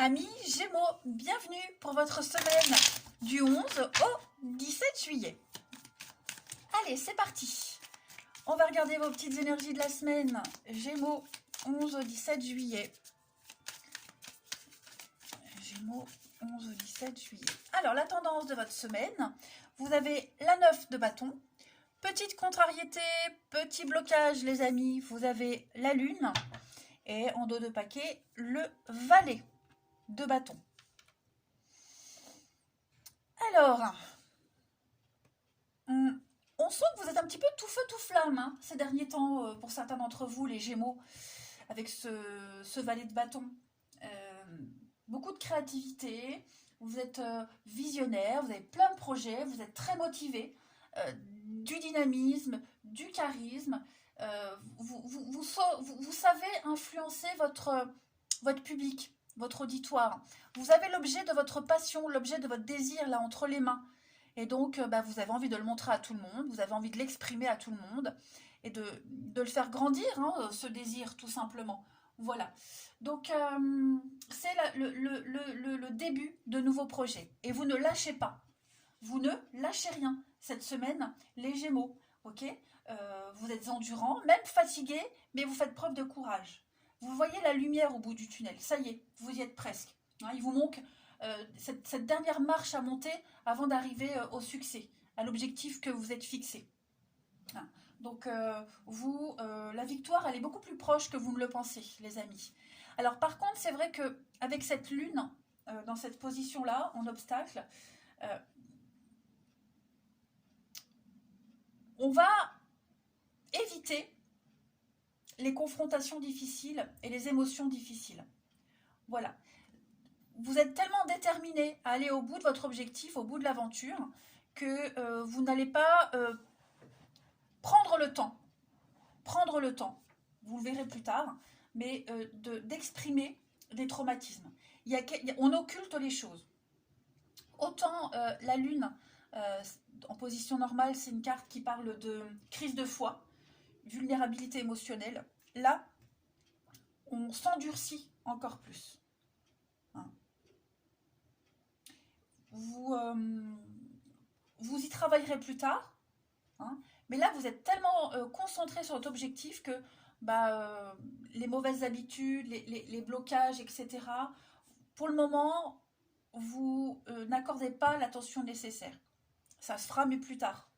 Amis Gémeaux, bienvenue pour votre semaine du 11 au 17 juillet. Allez, c'est parti. On va regarder vos petites énergies de la semaine. Gémeaux, 11 au 17 juillet. Gémeaux, 11 au 17 juillet. Alors, la tendance de votre semaine, vous avez la 9 de bâton. Petite contrariété, petit blocage, les amis. Vous avez la lune. Et en dos de paquet, le valet de bâton. Alors, on sent que vous êtes un petit peu tout feu tout flamme hein, ces derniers temps pour certains d'entre vous, les Gémeaux, avec ce valet de bâton. Beaucoup de créativité, vous êtes visionnaire, vous avez plein de projets, vous êtes très motivé, du dynamisme, du charisme. Vous savez influencer votre public, votre auditoire. Vous avez l'objet de votre passion, l'objet de votre désir là entre les mains. Et donc, vous avez envie de le montrer à tout le monde, vous avez envie de l'exprimer à tout le monde et de le faire grandir, hein, ce désir, tout simplement. Voilà. Donc, c'est le début de nouveaux projets. Et vous ne lâchez pas. Vous ne lâchez rien cette semaine, les Gémeaux. Ok, vous êtes endurants, même fatigués, mais vous faites preuve de courage. Vous voyez la lumière au bout du tunnel. Ça y est, vous y êtes presque. Hein, il vous manque cette dernière marche à monter avant d'arriver au succès, à l'objectif que vous êtes fixé. Hein. Donc, la victoire, elle est beaucoup plus proche que vous ne le pensez, les amis. Alors, par contre, c'est vrai qu'avec cette lune, dans cette position-là, en obstacle, on va éviter les confrontations difficiles et les émotions difficiles. Voilà. Vous êtes tellement déterminé à aller au bout de votre objectif, au bout de l'aventure, que vous n'allez pas prendre le temps, vous le verrez plus tard, mais d'exprimer des traumatismes. On occulte les choses. Autant la lune, en position normale, c'est une carte qui parle de crise de foi, vulnérabilité émotionnelle. Là, on s'endurcit encore plus. Hein. Vous y travaillerez plus tard, hein, mais là, vous êtes tellement concentré sur votre objectif que les mauvaises habitudes, les blocages, etc., pour le moment, vous n'accordez pas l'attention nécessaire. Ça se fera, mais plus tard.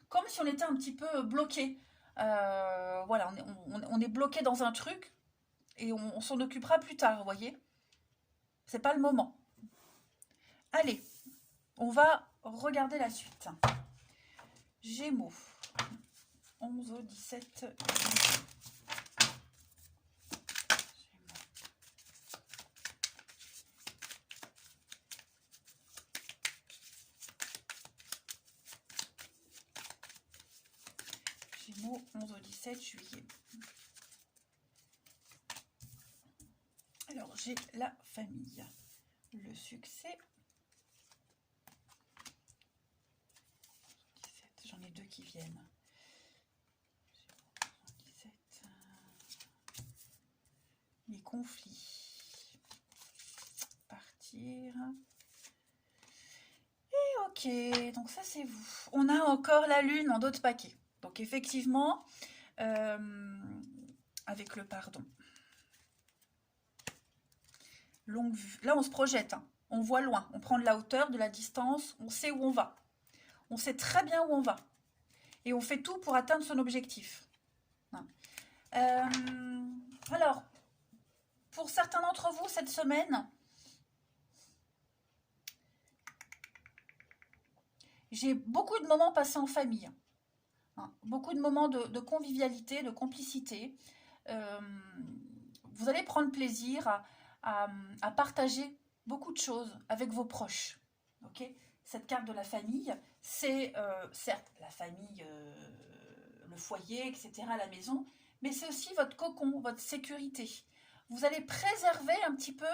Comme si on était un petit peu bloqué. Voilà, on est bloqué dans un truc et on s'en occupera plus tard, vous voyez. C'est pas le moment. Allez, on va regarder la suite. Gémeaux. 11 au 17. Gémeaux, 11 au 17 juillet. Alors, j'ai la famille, le succès. J'en ai deux qui viennent. 17. Les conflits. Partir. Et ok, donc ça c'est vous. On a encore la lune en dos de paquet. Donc effectivement, avec le pardon. Longue vue. Là, on se projette. Hein. On voit loin. On prend de la hauteur, de la distance. On sait où on va. On sait très bien où on va. Et on fait tout pour atteindre son objectif. Hein. Alors, pour certains d'entre vous, cette semaine, j'ai beaucoup de moments passés en famille. Hein. Beaucoup de moments de convivialité, de complicité. Vous allez prendre plaisir à partager beaucoup de choses avec vos proches. Okay, cette carte de la famille, c'est certes la famille, le foyer, etc., la maison, mais c'est aussi votre cocon, votre sécurité. Vous allez préserver un petit peu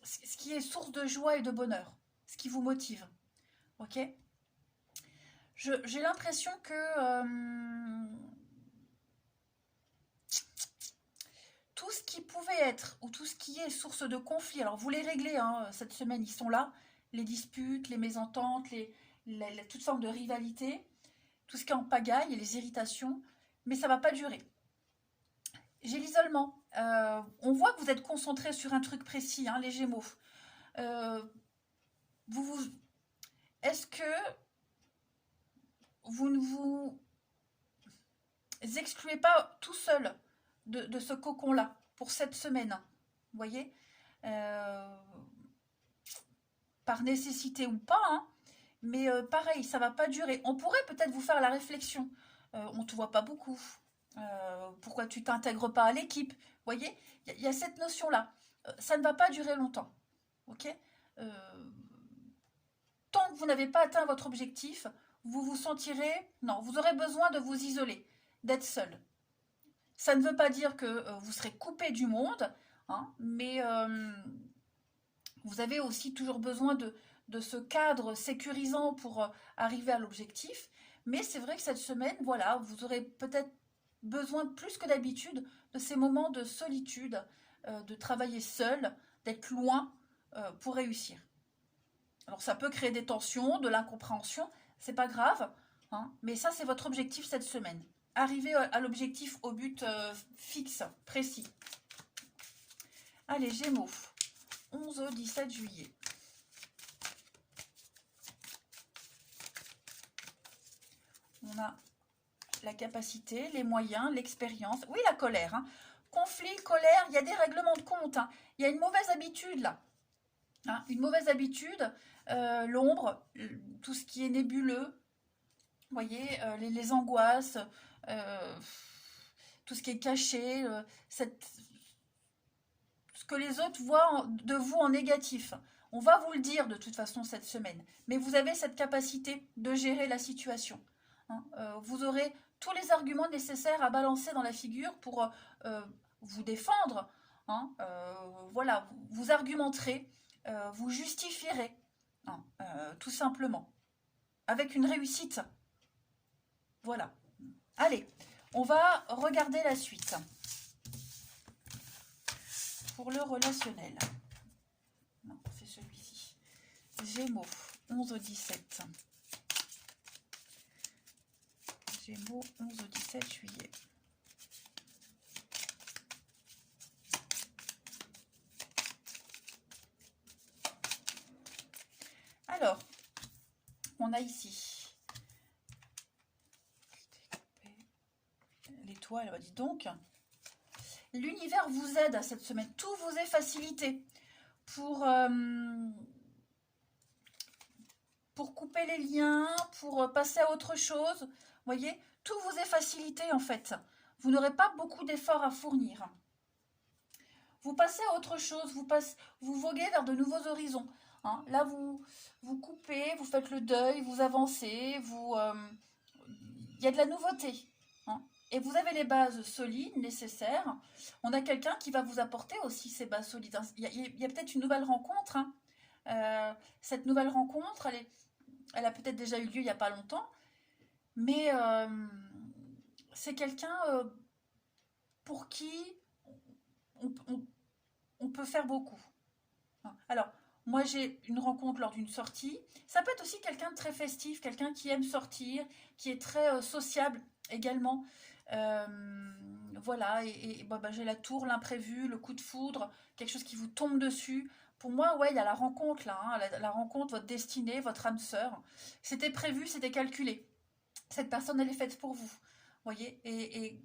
ce qui est source de joie et de bonheur, ce qui vous motive. Ok, j'ai l'impression que tout tout ce qui pouvait être, ou tout ce qui est source de conflit, alors vous les réglez, hein, cette semaine, ils sont là, les disputes, les mésententes, toutes formes de rivalité, tout ce qui est en pagaille et les irritations, mais ça ne va pas durer. J'ai l'isolement. On voit que vous êtes concentré sur un truc précis, hein, les Gémeaux. Euh, Est-ce que vous ne vous excluez pas tout seul de ce cocon-là pour cette semaine? Vous voyez, par nécessité ou pas, hein, mais pareil, ça va pas durer. On pourrait peut-être vous faire la réflexion. On te voit pas beaucoup. Pourquoi tu t'intègres pas à l'équipe? Vous voyez, il y a cette notion-là. Ça ne va pas durer longtemps. Ok. Tant que vous n'avez pas atteint votre objectif, vous vous sentirez... Non, vous aurez besoin de vous isoler, d'être seul. Ça ne veut pas dire que vous serez coupé du monde, hein, mais vous avez aussi toujours besoin de ce cadre sécurisant pour arriver à l'objectif. Mais c'est vrai que cette semaine, voilà, vous aurez peut-être besoin plus que d'habitude de ces moments de solitude, de travailler seul, d'être loin pour réussir. Alors ça peut créer des tensions, de l'incompréhension, c'est pas grave, hein, mais ça c'est votre objectif cette semaine. Arriver à l'objectif, au but fixe, précis. Allez, Gémeaux, 11-17 juillet. On a la capacité, les moyens, l'expérience. Oui, la colère. Hein. Conflit, colère, il y a des règlements de compte. Hein. Il y a une mauvaise habitude là. Hein, une mauvaise habitude, l'ombre, tout ce qui est nébuleux. Vous voyez, les angoisses, tout ce qui est caché, ce que les autres voient de vous en négatif. On va vous le dire de toute façon cette semaine. Mais vous avez cette capacité de gérer la situation. Hein. Vous aurez tous les arguments nécessaires à balancer dans la figure pour vous défendre. Hein. Voilà, vous argumenterez, vous justifierez. Hein, tout simplement. Avec une réussite. Voilà. Allez, on va regarder la suite. Pour le relationnel. Non, c'est celui-ci. Gémeaux, 11-17. Gémeaux, 11-17 juillet. Alors, on a ici l'étoile, dis donc. L'univers vous aide à cette semaine. Tout vous est facilité pour couper les liens, pour passer à autre chose. Vous voyez, tout vous est facilité en fait. Vous n'aurez pas beaucoup d'efforts à fournir. Vous passez à autre chose, vous voguez vers de nouveaux horizons. Hein. Là, vous coupez, vous faites le deuil, vous avancez, il y a de la nouveauté. Hein. Et vous avez les bases solides nécessaires. On a quelqu'un qui va vous apporter aussi ces bases solides. Il y a peut-être une nouvelle rencontre. Hein. Cette nouvelle rencontre, elle a peut-être déjà eu lieu il n'y a pas longtemps. Mais c'est quelqu'un pour qui on peut faire beaucoup. Alors, moi j'ai une rencontre lors d'une sortie. Ça peut être aussi quelqu'un de très festif, quelqu'un qui aime sortir, qui est très sociable également. Voilà, et j'ai la tour, l'imprévu, le coup de foudre, quelque chose qui vous tombe dessus. Pour moi, ouais, il y a la rencontre là, hein, la rencontre, votre destinée, votre âme sœur. C'était prévu, c'était calculé. Cette personne, elle est faite pour vous. Voyez, et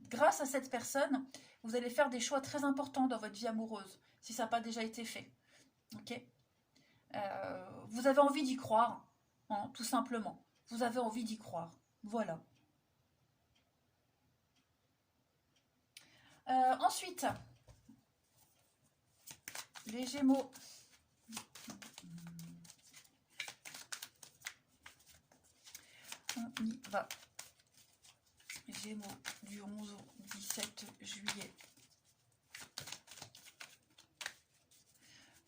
grâce à cette personne, vous allez faire des choix très importants dans votre vie amoureuse, si ça n'a pas déjà été fait. Ok. Vous avez envie d'y croire, hein, tout simplement. Vous avez envie d'y croire. Voilà. Ensuite, les Gémeaux. On y va. Gémeaux du 11 au 17 juillet.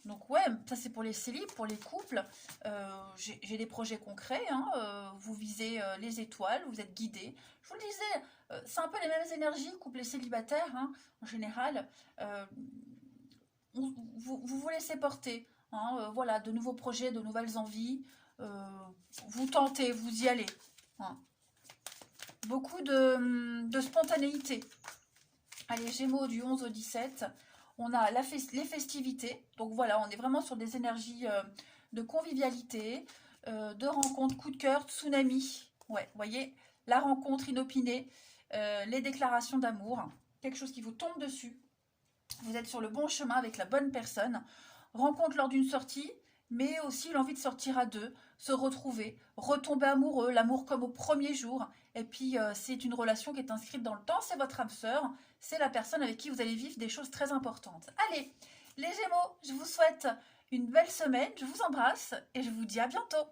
Donc ouais, ça c'est pour les célibes, pour les couples. J'ai des projets concrets. Hein, vous visez les étoiles, vous êtes guidés. Je vous le disais, C'est un peu les mêmes énergies, couple célibataire, hein, en général. Euh, vous vous laissez porter, hein, voilà, de nouveaux projets, de nouvelles envies. euh, vous tentez, vous y allez, hein. Beaucoup de spontanéité. Allez, Gémeaux du 11 au 17. On a les festivités. Donc voilà, on est vraiment sur des énergies de convivialité, de rencontres, coup de cœur, tsunami. Ouais, vous voyez, la rencontre inopinée, les déclarations d'amour, quelque chose qui vous tombe dessus. Vous êtes sur le bon chemin avec la bonne personne. Rencontre lors d'une sortie, mais aussi l'envie de sortir à deux, se retrouver, retomber amoureux, l'amour comme au premier jour. Et puis, c'est une relation qui est inscrite dans le temps, c'est votre âme sœur, c'est la personne avec qui vous allez vivre des choses très importantes. Allez, les Gémeaux, je vous souhaite une belle semaine, je vous embrasse et je vous dis à bientôt.